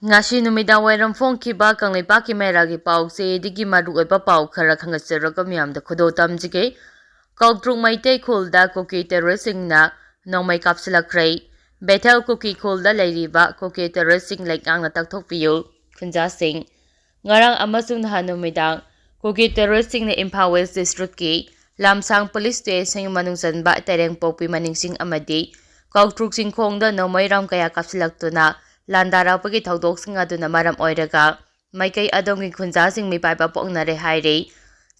Ngasi numidang wairam phongkiba kanglaipa meragi pause digi maruoiba pau khara khangatsaraga miyamda khudo tamjige Koutruk meitei khulda kuki singna nongmei kapsilakhre Bethel kuki khulda lwiriba kuki sing leikangna takthokpiyu khunja sing ngarang amasung nahan numidang kuki singna Imphal West District ki Lamsang Police Station manungsanba tereng popi maningsing amadi Koutruk singkhongda nongmei ram kaya kapsilaktuna Landarapagi thaudoksing aduna maram oiraga maikei adongi khunjasing mipaipa poknare haire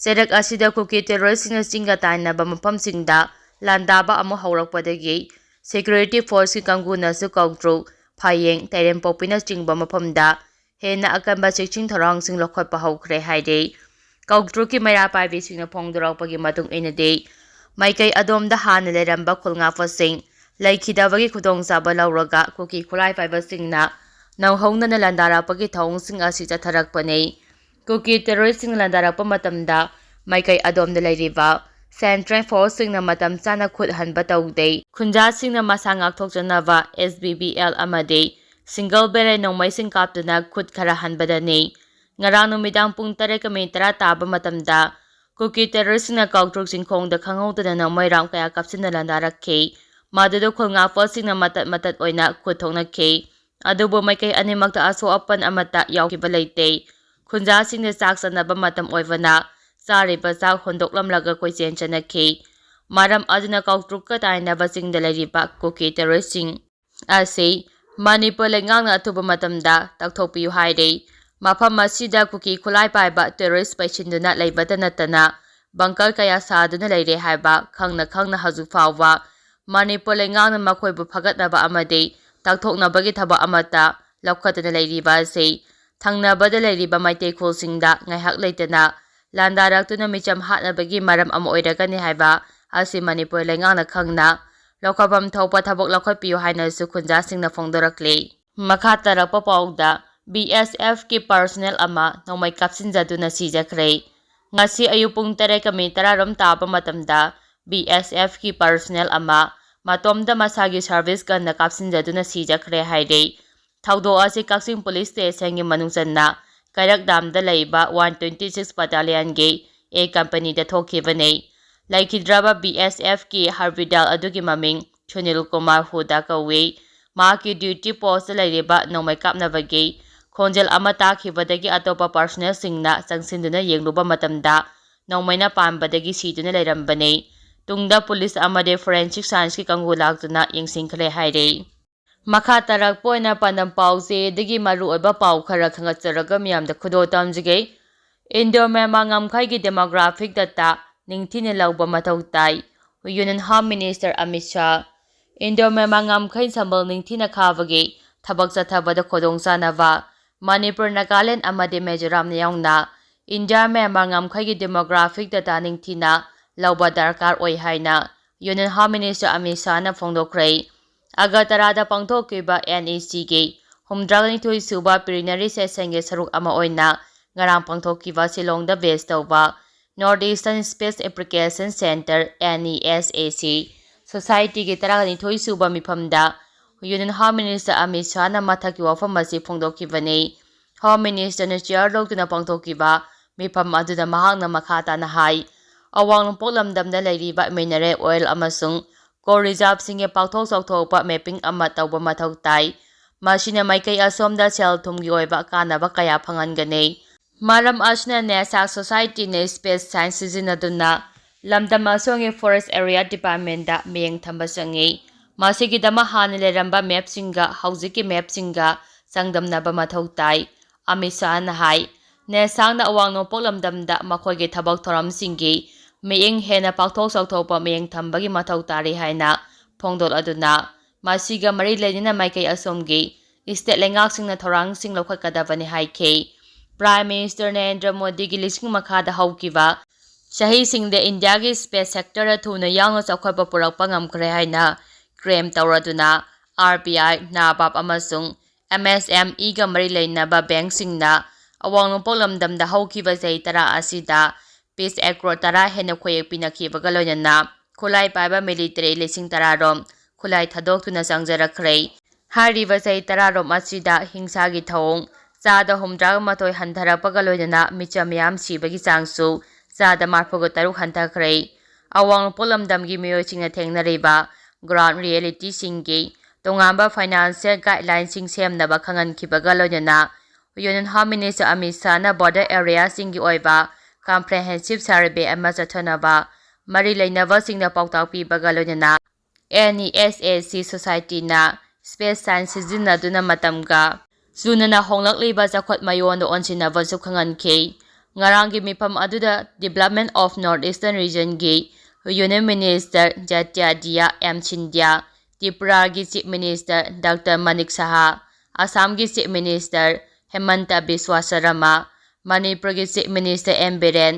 serak asida kuki terroristna singa tainaba mafamsingda landaba amu haurakpadagi security force ki kanguna su Koutruk phayeng terem popina chingba mafamda hena akanba chekching thorangsing lokhotpa haukhre haire Koutruk ki maira paibi singna phongdorakpagi matung inade maikei adomda hana leramba khulngafasing Laikhidabagi khudongchaba lauraga kuki khulai paiba singna nauhongna landarapagi thawngsing asi chatharakpane kuki terroristing landarapa matamda maikai adomda lwiriba Central Force singna matam chana khut hanba taude khunja singna masa ngakthokjanaba SBBL amade single barrel nongmai sing kaptuna khut khara hanbadani ngarang numidang pung 3:10 taba matamda kuki terroristing na Koutruk singkhongda khanghaudana nongmai ram kaya kapsina landarakhe Madudo khulngapol singna matat oina khuthokna ke adubo maikei animakta aso apan amata yaukiba leite khunja singna chak sanaba matam oivana chariba chak hondoklamlaga koichen chanakhe maram aduna Koutruk ka tainaba singda lwiriba kuki terrorist ase Manipur lengangna athuba matamda takthokpiyu haire mafam asida kuki khulai paiba terrorist paisinduna leibata natana bangkal kaya saduna leire haiba khangna haju fawa Manipur lengangna makhoibu phagatnaba amade takthoknabagi thaba amata laukhatana lwiriba ase thangnabada lwiriba meitei khulsingda ngaihak leitana landaraktuna micham hatnabagi maram ama oiragani haiba ase Manipur lengangna khangna laukhabam thaupa thabok laukhatpiyu haina su khunjasingna phongdorakle makha tarakpa pauda BSF ki personnel ama nongmai kapsinjaduna sijakhre ngasi ayupung 3:10 rom taba matamda BSF ki personnel ama matomda masagi service ganna kapsinjaduna sijakhre haire thaudo ase Kaksing Police Station gi manungsanna Kairak Damda leiba 126 Battalion gi A company da thokhibane laikhidraba BSF ki Harbidal adugi maming Chunil Kumar Huda kawe ma ki duty post leiriba nongmai kapnabagi khonjel ama takhibadagi atopa personnel singna changsinduna yengluba matamda nongmaina pambadagi siduna leirambane tungda police amade forensic science ki kangu laktuna yengsingkhre haire makha tarak poina pandam pause digi maru oiba pau khara khangatsaraga miyamda khudo tamjige Indo Myanmar ngamkhai gi demographic data ningthine lauba mathau tai Union Home Minister Amit Shah Indo Myanmar ngamkhai sambal ningthina khabagi thabak chathabada khodong chanaba Manipur Nagaland amade Mizoram yaungna India Myanmar ngamkhai gi demographic data ningthina lauba darkar oi haina Union Home Minister Amit Shah na phongdokhre Agatarada pangthokiba NEC gi humdragani suba preliminary session ge saruk ama oina ngarang pangthokiba Silongda base tawba Northeastern Space Application Center NESAC Society ge 32 suba mifamda Union Home Minister Amit Shah na mathaki wafam asi phongdokibane Home Minister na chair logtuna pangthokiba mifam aduda mahakna makhata na hai awang poklamdamda leiriba mineral oil amasung core reserve singe pakthok chawthokpa mapping ama tawba mathau tai masina maikei asomda sel thumgi oiba kanaba kaya phangangane maram asna NASA Society ne space science sizinaduna lamdam asonge forest area department da meyeng thamba changi masigi dama han leramba map singa haujiki map singa sangdamnaba mathau tai amisa na hai NASA na awang poklamdamda makhoige thabak thoram singi meyeng hena pakthok chawthokpa meyeng thambagi mathau tari haina phongdol aduna masiga mari lenina maikei asomgi state lengak singna thorang sing lokhakadabani haike Prime Minister Narendra Modi gi lising makhada haukiba chahi singde India gi space sector da thuna yaungna chawkhapa purakpa ngamkhre haina claim tawraduna RBI NABARD amasung MSME ga mari leinaba bank singna awang poklamdamda haukiba jai tara asida Peace Accord tara hena khoyek pinakhibaga loinana khulai paiba military lising tararom khulai thadok tuna changjarakhrei ꯍꯥꯏꯔꯤꯕ ꯆꯍꯤ 10 ꯑꯁꯤꯗ ꯍꯤꯡꯁꯥꯒꯤ ꯊꯧꯑꯣꯡ ꯆꯥꯗ 73 ꯍꯟꯊꯔꯛꯄꯒ ꯂꯣꯏꯅꯅ ꯃꯤꯆꯝ ꯃꯤꯌꯥꯝ ꯁꯤꯕꯒꯤ ꯆꯥꯡꯁꯨ ꯆꯥꯗ 43 ꯍꯟꯊꯈ꯭ꯔꯦ꯫ ꯑꯋꯥꯡ ꯅꯣꯡꯄꯣꯛ ꯂꯝꯗꯝꯒꯤ ꯃꯤꯑꯣꯏꯁꯤꯡꯅ ꯊꯦꯡꯅꯔꯤꯕ ꯒ꯭ꯔꯥꯎꯟꯗ ꯔꯤꯌꯦꯂꯤꯇꯤꯁꯤꯡꯒꯤ ꯇꯣꯉꯥꯟꯕ ꯐꯥꯏꯅꯥꯟꯁꯤꯌꯦꯜ ꯒꯥꯏꯗꯂꯥꯏꯟꯁꯤꯡ ꯁꯦꯝꯅꯕ ꯈꯪꯍꯟꯈꯤꯕꯒ ꯂꯣꯏꯅꯅ ꯌꯨꯅꯤꯌꯟ ꯍꯣꯝ ꯃꯤꯅꯤꯁꯇꯔ ꯑꯃꯤꯠ ꯁꯥꯍꯅ ꯕꯣꯔꯗꯔ ꯑꯦꯔꯤꯌꯥꯁꯤꯡꯒꯤ ꯑꯣꯏꯕ ꯀꯝꯄ꯭ꯔꯦꯍꯦꯟꯁꯤꯚ ꯁꯔꯚꯦ ꯑꯃ ꯆꯠꯊꯅꯕ ꯃꯔꯤ ꯂꯩꯅꯕꯁꯤꯡꯗ ꯄꯥꯎꯇꯥꯛ ꯄꯤꯕꯒ ꯂꯣꯏꯅꯅ NESAC ꯁꯣꯁꯥꯏꯇꯤꯅ ꯁ꯭ꯄꯦꯁ ꯁꯥꯏꯟꯁ ꯁꯤꯖꯤꯟꯅꯗꯨꯅ ꯃꯇꯝꯒ ꯆꯨꯅꯅ ꯍꯣꯡꯂꯛꯂꯤꯕ ꯆꯥꯎꯈꯠ ꯃꯌꯣꯟꯗ ꯑꯣꯟꯁꯤꯟꯅꯕꯁꯨ ꯈꯪꯍꯟꯈꯤ꯫ ꯉꯔꯥꯡꯒꯤ ꯃꯤꯐꯝ ꯑꯗꯨꯗ ꯗꯤꯕꯦꯂꯞꯃꯦꯟꯠ ꯑꯣꯐ ꯅꯣꯔꯊ ꯏꯁꯇꯔꯟ ꯔꯤꯖꯟꯒꯤ union minister Jyotiraditya M Scindia, ꯇ꯭ꯔꯤꯄꯨꯔꯥꯒꯤ chief minister doctor Manik Saha, ꯑꯁꯥꯝꯒꯤ ꯆꯤꯐ ꯃꯤꯅꯤꯁꯇꯔ ꯍꯦꯃꯟꯇ ꯕꯤꯁ꯭ꯋꯥ ꯁꯔꯃ, ꯃꯅꯤꯄꯨꯔꯒꯤ chief minister N Biren,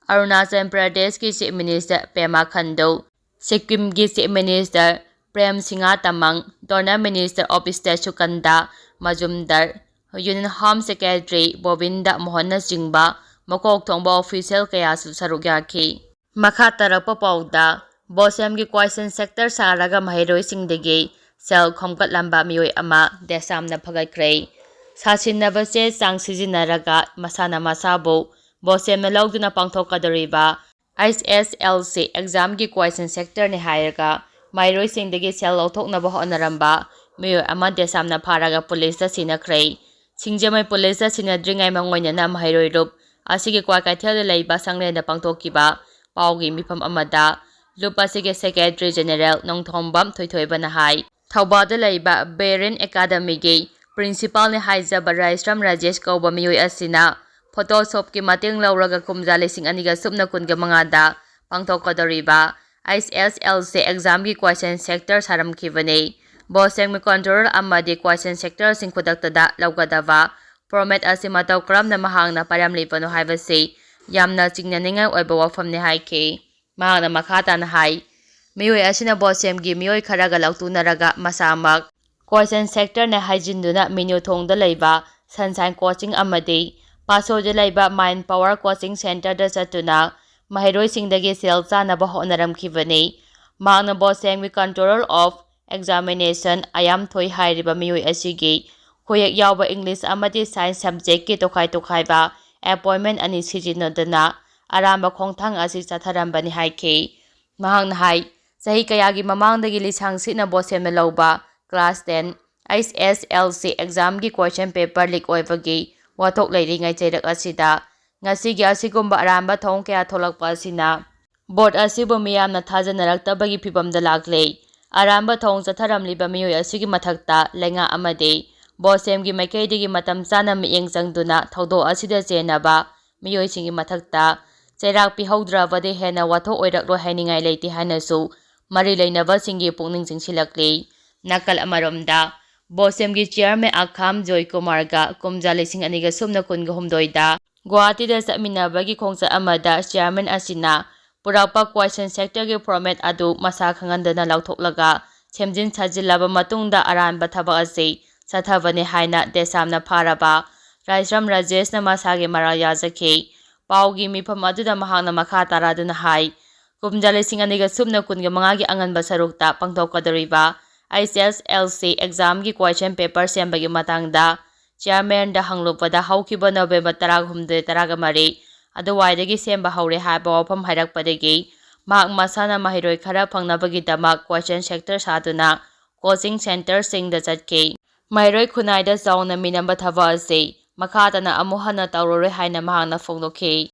Arunachal ꯄ꯭ꯔꯗꯦꯁꯀꯤ ꯆꯤꯐ ꯃꯤꯅꯤꯁꯇꯔ ꯄꯦꯃꯥ ꯈꯟꯗꯨ, ꯁꯤꯛꯀꯤꯝꯒꯤ chief minister Prem Singh Tamang, DoNER minister of state Sukanta Majumdar, union home secretary Govind ꯃꯣꯍꯟꯅꯆꯤꯡꯕ ꯃꯀꯣꯛ ꯊꯣꯡꯕ ꯑꯣꯐꯤꯁꯤꯌꯦꯜ ꯀꯌꯥꯁꯨ ꯁꯔꯨꯛ ꯌꯥꯈꯤ꯫ ꯃꯈꯥ ꯇꯥꯔꯛꯄ ꯄꯥꯎꯗ ꯕꯣꯁꯦꯝꯒꯤ ꯀ꯭ꯋꯥꯏꯁꯟ ꯁꯦꯛꯇꯔ ꯁꯥꯔꯒ ꯃꯍꯩꯔꯣꯏꯁꯤꯡꯗꯒꯤ ꯁꯦꯜ ꯈꯣꯝꯒꯠꯂꯝꯕ ꯃꯤꯑꯣꯏ ꯑꯃ ꯗꯦꯁꯥꯝꯅ ꯐꯒꯠꯈ꯭ꯔꯦ꯫ ꯁꯥꯁꯤꯟꯅꯕ ꯆꯦ ꯆꯥꯡ ꯁꯤꯖꯤꯟꯅꯔꯒ ꯃꯁꯥꯅ ꯃꯁꯥꯕꯨ ꯕꯣꯁꯦꯝꯅ ꯂꯧꯗꯨꯅ ꯄꯥꯡꯊꯣꯛꯀꯗꯧꯔꯤꯕ HSLC ꯑꯦꯛꯖꯥꯝꯒꯤ ꯀ꯭ꯋꯥꯏꯁꯟ ꯁꯦꯛꯇꯔꯅꯤ ꯍꯥꯏꯔꯒ ꯃꯍꯩꯔꯣꯏꯁꯤꯡꯗꯒꯤ ꯁꯦꯜ ꯂꯧꯊꯣꯛꯅꯕ ꯍꯣꯠꯅꯔꯝꯕ ꯃꯤꯑꯣꯏ ꯑꯃ ꯗꯦꯁꯥꯝꯅ ꯐꯥꯔꯒ ꯄꯨꯂꯤꯁꯇ ꯁꯤꯟꯅꯈ꯭ꯔꯦ꯫ ꯁꯤꯡꯖꯃꯩ ꯄꯨꯂꯤꯁꯇ ꯁꯤꯟꯅꯗ꯭ꯔꯤꯉꯩ ꯃꯥꯡꯑꯣꯏꯅꯅ ꯃꯍꯩꯔꯣꯏ ꯂꯨꯞ ꯑꯁꯤꯒꯤ ꯀ꯭ꯋꯥꯀꯩꯊꯦꯜꯗ ꯂꯩꯕ ꯁꯪꯂꯦꯟꯗ ꯄꯥꯡꯊꯣꯛꯈꯤꯕ ꯄꯥꯎꯒꯤ ꯃꯤꯐꯝ ꯑꯃꯗ ꯂꯨꯞ ꯑꯁꯤꯒꯤ ꯁꯦꯀ꯭ꯔꯦꯇꯔꯤ ꯖꯦꯅꯦꯔꯦꯜ ꯅꯣꯡꯊꯣꯝꯕꯝ ꯊꯣꯏꯊꯣꯏꯕꯅ ꯍꯥꯏ꯫ ꯊꯧꯕꯥꯜꯗ ꯂꯩꯕ ꯕꯦꯔꯤꯟ ꯑꯦꯀꯥꯗꯃꯤꯒꯤ ꯄ꯭ꯔꯤꯟꯁꯤꯄꯥꯜꯅꯤ ꯍꯥꯏꯖꯕ ꯔꯥꯏꯁ꯭ꯔꯝ ꯔꯥꯖꯦꯁ ꯀꯧꯕ ꯃꯤꯑꯣꯏ ꯑꯁꯤꯅ ꯐꯣꯇꯣꯁꯣꯞꯀꯤ ꯃꯇꯦꯡ ꯂꯧꯔꯒ ꯀꯨꯝꯖꯥ 2025ꯗ ꯄꯥꯡꯊꯣꯛꯀꯗꯧꯔꯤꯕ HSLC ꯑꯦꯛꯖꯥꯝꯒꯤ ꯀ꯭ꯋꯥꯏꯁꯟ ꯁꯦꯛꯇꯔ ꯁꯥꯔꯝꯈꯤꯕꯅꯤ꯫ ꯕꯣꯁꯦꯝꯒꯤ ꯀꯟꯇ꯭ꯔꯣꯂꯔ ꯑꯃꯗꯤ ꯀ꯭ꯋꯥꯏꯁꯟ ꯁꯦꯛꯇꯔꯁꯤꯡ ꯈꯨꯗꯛꯇꯗ ꯂꯧꯒꯗꯕ ꯐꯣꯔꯃꯦꯠ ꯑꯁꯤ ꯃꯇꯧ ꯀꯔꯝꯅ ꯃꯍꯥꯛꯅ ꯄꯥꯏꯔꯝꯂꯤꯕꯅꯣ ꯍꯥꯏꯕꯁꯤ ꯌꯥꯝꯅ ꯆꯤꯡꯅꯅꯤꯡꯉꯥꯏ ꯑꯣꯏꯕ ꯋꯥꯐꯝꯅꯤ ꯍꯥꯏꯈꯤ꯫ ꯃꯍꯥꯛꯅ ꯃꯈꯥ ꯇꯥꯅ ꯍꯥꯏ ꯃꯤꯑꯣꯏ ꯑꯁꯤꯅ ꯕꯣꯁꯦꯝꯒꯤ ꯃꯤꯑꯣꯏ ꯈꯔꯒ ꯂꯧꯇꯨꯅꯔꯒ ꯃꯁꯥꯃꯛ ꯀ꯭ꯋꯥꯏꯁꯟ ꯁꯦꯛꯇꯔꯅꯦ ꯍꯥꯏꯖꯤꯟꯗꯨꯅ ꯃꯤꯅꯨꯊꯣꯡꯗ ꯂꯩꯕ ꯁꯟꯁꯥꯏꯟ ꯀꯣꯆꯤꯡ ꯑꯃꯗꯤ ꯄꯥꯠꯁꯣꯏꯗ ꯂꯩꯕ ꯃꯥꯏꯟꯗ ꯄꯥꯋꯔ ꯀꯣꯆꯤꯡ ꯁꯦꯟꯇꯔꯗ ꯆꯠꯇꯨꯅ ꯃꯍꯩꯔꯣꯏꯁꯤꯡꯗꯒꯤ ꯁꯦꯜ ꯆꯥꯅꯕ ꯍꯣꯠꯅꯔꯝꯈꯤꯕꯅꯤ꯫ ꯃꯍꯥꯛꯅ ꯕꯣꯁꯦꯝꯒꯤ ꯀꯟꯇ꯭ꯔꯣꯂꯔ ꯑꯣꯐ ꯑꯦꯛꯖꯥꯃꯤꯅꯦꯁꯟ ꯑꯌꯥꯝꯊꯣꯏ ꯍꯥꯏꯔꯤꯕ ꯃꯤꯑꯣꯏ ꯑꯁꯤꯒꯤ ꯈꯨꯌꯦꯛ ꯌꯥꯎꯕ ꯏꯪꯂꯤꯁ ꯑꯃꯗꯤ ꯁꯥꯏꯟꯁ ꯁꯕꯖꯦꯛꯀꯤ ꯇꯣꯈꯥꯏ ꯇꯣꯈꯥꯏꯕ ꯑꯦꯄꯣꯏꯟꯠꯃꯦꯟꯠ ꯑꯅꯤ ꯁꯤꯖꯤꯟꯅꯗꯨꯅ ꯑꯔꯥꯟꯕ ꯈꯣꯡꯊꯥꯡ ꯑꯁꯤ ꯆꯠꯊꯔꯝꯕꯅꯤ ꯍꯥꯏꯈꯤ꯫ ꯃꯍꯥꯛꯅ ꯍꯥꯏ ꯆꯍꯤ ꯀꯌꯥꯒꯤ ꯃꯃꯥꯡꯗꯒꯤ ꯂꯤꯁꯥꯡꯁꯤꯠꯅ ꯕꯣꯁꯦꯝꯅ ꯂꯧꯕ ꯀ꯭ꯂꯥꯁ 10 HSLC ꯑꯦꯛꯖꯥꯝꯒꯤ ꯀ꯭ꯋꯦꯁꯟ ꯄꯦꯄꯔ ꯂꯤꯛ ꯑꯣꯏꯕꯒꯤ ꯋꯥꯊꯣꯛ ꯂꯩꯔꯤꯉꯩ ꯆꯩꯔꯛ ꯑꯁꯤꯗ ꯉꯁꯤꯒꯤ ꯑꯁꯤꯒꯨꯝꯕ ꯑꯔꯥꯟꯕ ꯊꯧꯑꯣꯡ ꯀꯌꯥ ꯊꯣꯛꯂꯛꯄ ꯑꯁꯤꯅ ꯕꯣꯔꯗ ꯑꯁꯤꯕꯨ ꯃꯤꯌꯥꯝꯅ ꯊꯥꯖꯅꯔꯛꯇꯕꯒꯤ ꯐꯤꯚꯝꯗ ꯂꯥꯛꯂꯦ꯫ ꯑꯔꯥꯟꯕ ꯊꯧꯑꯣꯡ ꯆꯠꯊꯔꯝꯂꯤꯕ ꯃꯤꯑꯣꯏ ꯑꯁꯤꯒꯤ ꯃꯊꯛꯇ ꯂꯩꯉꯥꯛ ꯑꯃꯗꯤ ꯕꯣꯁꯦꯝꯒꯤ ꯃꯥꯏꯀꯩꯗꯒꯤ ꯃꯇꯝ ꯆꯥꯅ ꯃꯤꯠꯌꯦꯡ ꯆꯪꯗꯨꯅ ꯊꯧꯗꯣꯛ ꯑꯁꯤꯗ ꯆꯦꯟꯅꯕ ꯃꯤꯑꯣꯏꯁꯤꯡꯒꯤ ꯃꯊꯛꯇ ꯆꯩꯔꯥꯛ ꯄꯤꯍꯧꯗ꯭ꯔꯕꯗꯤ ꯍꯦꯟꯅ ꯋꯥꯊꯣꯛ ꯑꯣꯏꯔꯛꯂꯣꯏ ꯍꯥꯏꯅꯤꯡꯉꯥꯏ ꯂꯩꯇꯦ ꯍꯥꯏꯅꯁꯨ ꯃꯔꯤ ꯂꯩꯅꯕꯁꯤꯡꯒꯤ ꯄꯨꯛꯅꯤꯡ ꯆꯤꯡꯁꯤꯜꯂꯛꯂꯤ꯫ ꯅꯥꯀꯜ ꯑꯃꯔꯣꯝꯗ ꯕꯣꯁꯦꯝꯒꯤ ꯆꯤꯌꯔꯃꯦꯟ ꯑꯈꯥꯝ ꯖꯣꯏꯀꯨꯃꯥꯔꯒ ꯀꯨꯝꯖꯥ 2018ꯗ ꯒꯨꯋꯥꯍꯥꯇꯤꯗ ꯆꯠꯃꯤꯟꯅꯕꯒꯤ ꯈꯣꯡꯆꯠ ꯑꯃꯗ ꯆꯤꯌꯔꯃꯦꯟ ꯑꯁꯤꯅ ꯄꯨꯔꯛꯄ ꯀ꯭ꯋꯦꯁꯟ ꯁꯦꯛꯇꯔꯒꯤ ꯐꯣꯔꯃꯦꯠ ꯑꯗꯨ ꯃꯁꯥ ꯈꯪꯍꯟꯗꯅ ꯂꯧꯊꯣꯛꯂꯒ ꯁꯦꯝꯖꯤꯟ ꯁꯥꯖꯤꯜꯂꯕ ꯃꯇꯨꯡꯗ ꯑꯔꯥꯟꯕ ꯊꯕꯛ ꯑꯁꯤ ꯆꯠꯊꯕꯅꯤ ꯍꯥꯏꯅ ꯗꯦꯁꯥꯝꯅ ꯐꯥꯔꯕ ꯔꯥꯏꯁ꯭ꯔꯝ ꯔꯥꯖꯦꯁꯅ ꯃꯁꯥꯒꯤ ꯃꯔꯥꯜ ꯌꯥꯖꯈꯤ꯫ ꯄꯥꯎꯒꯤ ꯃꯤꯐꯝ ꯑꯗꯨꯗ ꯃꯍꯥꯛꯅ ꯃꯈꯥ ꯇꯥꯔꯗꯨꯅ ꯍꯥꯏ ꯀꯨꯝꯖꯥ 2025ꯒꯤ ꯑꯉꯟꯕ ꯁꯔꯨꯛꯇ ꯄꯥꯡꯊꯣꯛꯀꯗꯧꯔꯤꯕ HSLC ꯑꯦꯛꯖꯥꯝꯒꯤ ꯀ꯭ꯋꯦꯁꯟ ꯄꯦꯄꯔ ꯁꯦꯝꯕꯒꯤ ꯃꯇꯥꯡꯗ ꯆꯤꯌꯔꯃꯦꯟꯗ ꯍꯪꯂꯨꯕꯗ ꯍꯧꯈꯤꯕ ꯅꯕꯦꯝꯕꯔ 18-13 ꯑꯗꯨꯋꯥꯏꯗꯒꯤ ꯁꯦꯝꯕ ꯍꯧꯔꯦ ꯍꯥꯏꯕ ꯋꯥꯐꯝ ꯍꯥꯏꯔꯛꯄꯗꯒꯤ ꯃꯍꯥꯛ ꯃꯁꯥꯅ ꯃꯍꯩꯔꯣꯏ ꯈꯔ ꯐꯪꯅꯕꯒꯤꯗꯃꯛ ꯀ꯭ꯋꯦꯁꯟ ꯁꯦꯛꯇꯔ ꯁꯥꯗꯨꯅ ꯀꯣꯆꯤꯡ ꯁꯦꯟꯇꯔꯁꯤꯡꯗ ꯆꯠꯈꯤ꯫ ꯃꯍꯩꯔꯣꯏ ꯈꯨꯟꯅꯥꯏꯗ ꯆꯥꯎꯅ ꯃꯤꯅꯝꯕ ꯊꯕꯛ ꯑꯁꯤ ꯃꯈꯥ ꯇꯥꯅ ꯑꯃꯨꯛ ꯍꯟꯅ ꯇꯧꯔꯔꯣꯏ ꯍꯥꯏꯅ ꯃꯍꯥꯛꯅ ꯐꯣꯡꯗꯣꯛꯈꯤ꯫